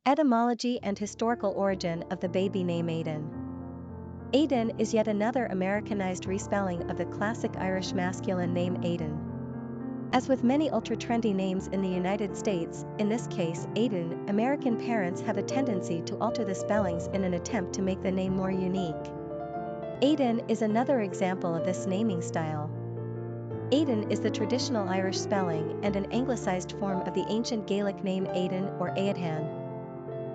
Etymology and historical origin of the baby name Aidyn. Aidyn is yet another Americanized respelling of the classic Irish masculine name Aidan. As with many ultra-trendy names in the United States, in this case Aidyn, American parents have a tendency to alter the spellings in an attempt to make the name more unique. Aidyn is another example of this naming style. Aidyn is the traditional Irish spelling and an anglicized form of the ancient Gaelic name Aidan or Aidan.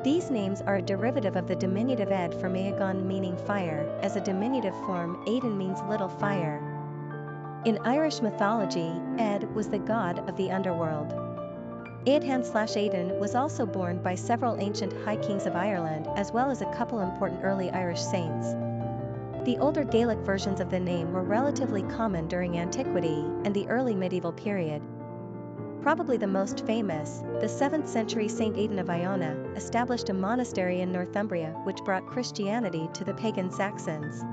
These names are a derivative of the diminutive ed for Meagan meaning fire. As a diminutive form, Aidan means little fire. In Irish mythology, Ed was the god of the underworld. Aidan was also borne by several ancient high kings of Ireland as well as a couple important early Irish saints. The older Gaelic versions of the name were relatively common during antiquity and the early medieval period. Probably the most famous, the 7th century Saint Aidyn of Iona, established a monastery in Northumbria which brought Christianity to the pagan Saxons.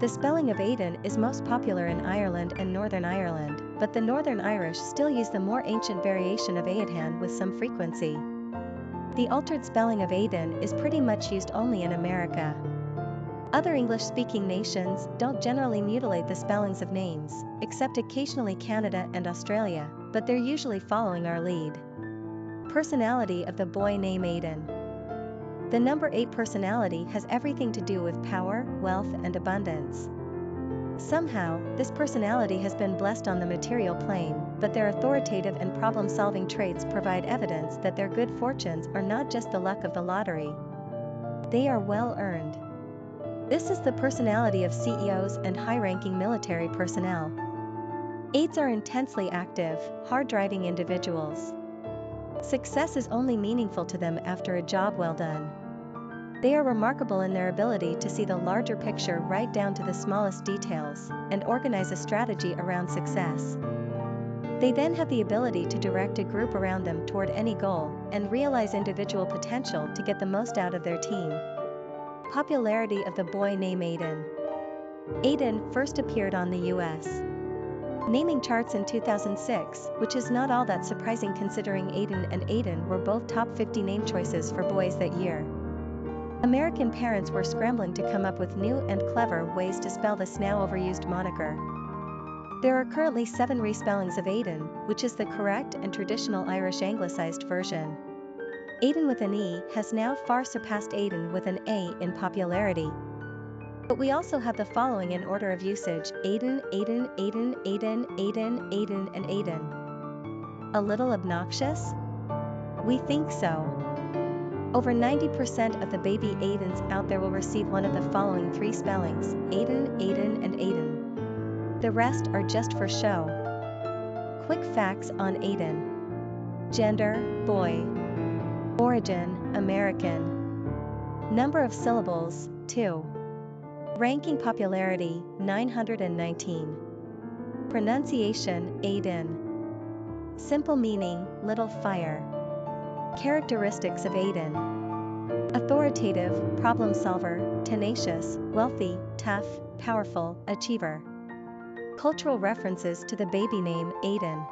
The spelling of Aidyn is most popular in Ireland and Northern Ireland, but the Northern Irish still use the more ancient variation of Aidan with some frequency. The altered spelling of Aidyn is pretty much used only in America. Other English-speaking nations don't generally mutilate the spellings of names, except occasionally Canada and Australia, but they're usually following our lead. Personality of the boy name Aiden. The number 8 personality has everything to do with power, wealth, and abundance. Somehow, this personality has been blessed on the material plane, but their authoritative and problem-solving traits provide evidence that their good fortunes are not just the luck of the lottery. They are well earned. This is the personality of CEOs and high-ranking military personnel. 8s are intensely active, hard-driving individuals. Success is only meaningful to them after a job well done. They are remarkable in their ability to see the larger picture right down to the smallest details, and organize a strategy around success. They then have the ability to direct a group around them toward any goal, and realize individual potential to get the most out of their team. Popularity of the boy name Aiden. Aiden first appeared on the U.S. naming charts in 2006, which is not all that surprising considering Aiden and Aidan were both top 50 name choices for boys that year. American parents were scrambling to come up with new and clever ways to spell this now overused moniker. There are currently 7 respellings of Aiden, which is the correct and traditional Irish anglicized version. Aiden with an E has now far surpassed Aiden with an A in popularity. But we also have the following in order of usage: Aiden, Aiden, Aiden, Aiden, Aiden, Aiden, and Aiden. A little obnoxious? We think so. Over 90% of the baby Aidens out there will receive one of the following 3 spellings: Aiden, Aiden, and Aiden. The rest are just for show. Quick facts on Aiden. Gender, boy. Origin, American. Number of syllables, 2. Ranking popularity, 919. Pronunciation, Aidyn. Simple meaning, little fire. Characteristics of Aidyn. Authoritative, problem solver, tenacious, wealthy, tough, powerful, achiever. Cultural references to the baby name Aidyn.